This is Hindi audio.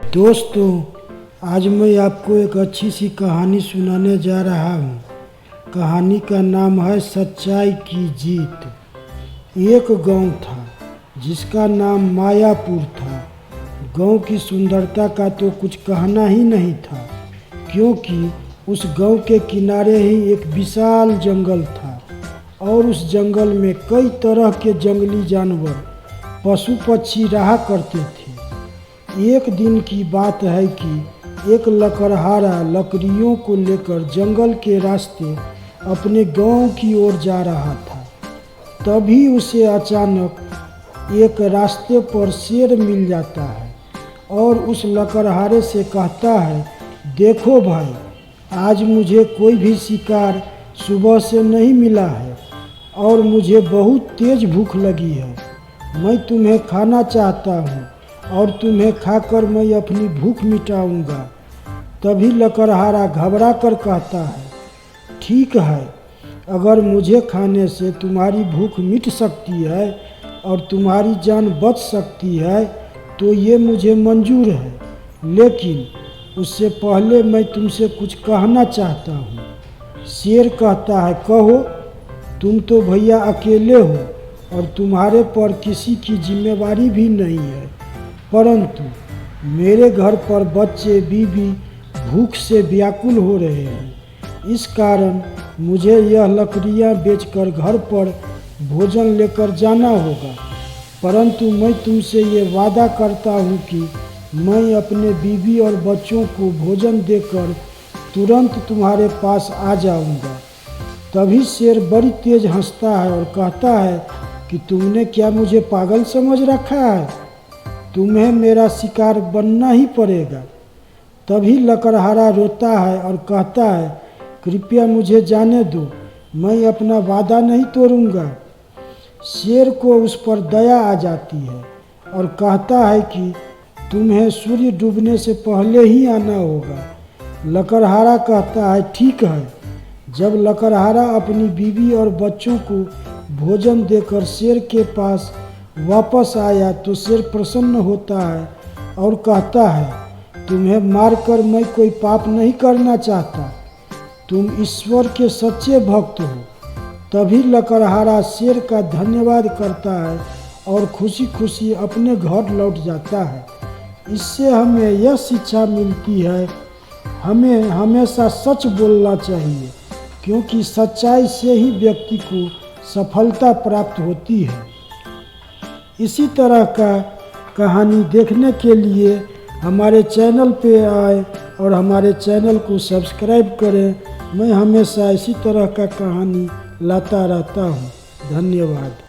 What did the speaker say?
दोस्तों, आज मैं आपको एक अच्छी सी कहानी सुनाने जा रहा हूँ। कहानी का नाम है सच्चाई की जीत। एक गांव था जिसका नाम मायापुर था। गांव की सुंदरता का तो कुछ कहना ही नहीं था, क्योंकि उस गांव के किनारे ही एक विशाल जंगल था और उस जंगल में कई तरह के जंगली जानवर, पशु पक्षी रहा करते थे। एक दिन की बात है कि एक लकड़हारा लकड़ियों को लेकर जंगल के रास्ते अपने गांव की ओर जा रहा था। तभी उसे अचानक एक रास्ते पर शेर मिल जाता है और उस लकड़हारे से कहता है, देखो भाई, आज मुझे कोई भी शिकार सुबह से नहीं मिला है और मुझे बहुत तेज भूख लगी है। मैं तुम्हें खाना चाहता हूँ और तुम्हें खाकर मैं अपनी भूख मिटाऊंगा। तभी लकड़हारा घबरा कर कहता है, ठीक है, अगर मुझे खाने से तुम्हारी भूख मिट सकती है और तुम्हारी जान बच सकती है तो ये मुझे मंजूर है, लेकिन उससे पहले मैं तुमसे कुछ कहना चाहता हूँ। शेर कहता है, कहो। तुम तो भैया अकेले हो और तुम्हारे पर किसी की जिम्मेवारी भी नहीं है, परंतु मेरे घर पर बच्चे बीवी भूख से व्याकुल हो रहे हैं। इस कारण मुझे यह लकड़ियाँ बेचकर घर पर भोजन लेकर जाना होगा, परंतु मैं तुमसे ये वादा करता हूँ कि मैं अपने बीवी और बच्चों को भोजन देकर तुरंत तुम्हारे पास आ जाऊँगा। तभी शेर बड़ी तेज हंसता है और कहता है कि तुमने क्या मुझे पागल समझ रखा है? तुम्हें मेरा शिकार बनना ही पड़ेगा। तभी लकड़हारा रोता है और कहता है, कृपया मुझे जाने दो, मैं अपना वादा नहीं तोड़ूंगा। शेर को उस पर दया आ जाती है और कहता है कि तुम्हें सूर्य डूबने से पहले ही आना होगा। लकड़हारा कहता है, ठीक है। जब लकड़हारा अपनी बीवी और बच्चों को भोजन देकर शेर के पास वापस आया तो शेर प्रसन्न होता है और कहता है, तुम्हें मारकर मैं कोई पाप नहीं करना चाहता, तुम ईश्वर के सच्चे भक्त हो। तभी लकड़हारा शेर का धन्यवाद करता है और खुशी खुशी अपने घर लौट जाता है। इससे हमें यह शिक्षा मिलती है, हमें हमेशा सच बोलना चाहिए, क्योंकि सच्चाई से ही व्यक्ति को सफलता प्राप्त होती है। इसी तरह का कहानी देखने के लिए हमारे चैनल पे आए और हमारे चैनल को सब्सक्राइब करें। मैं हमेशा इसी तरह का कहानी लाता रहता हूँ। धन्यवाद।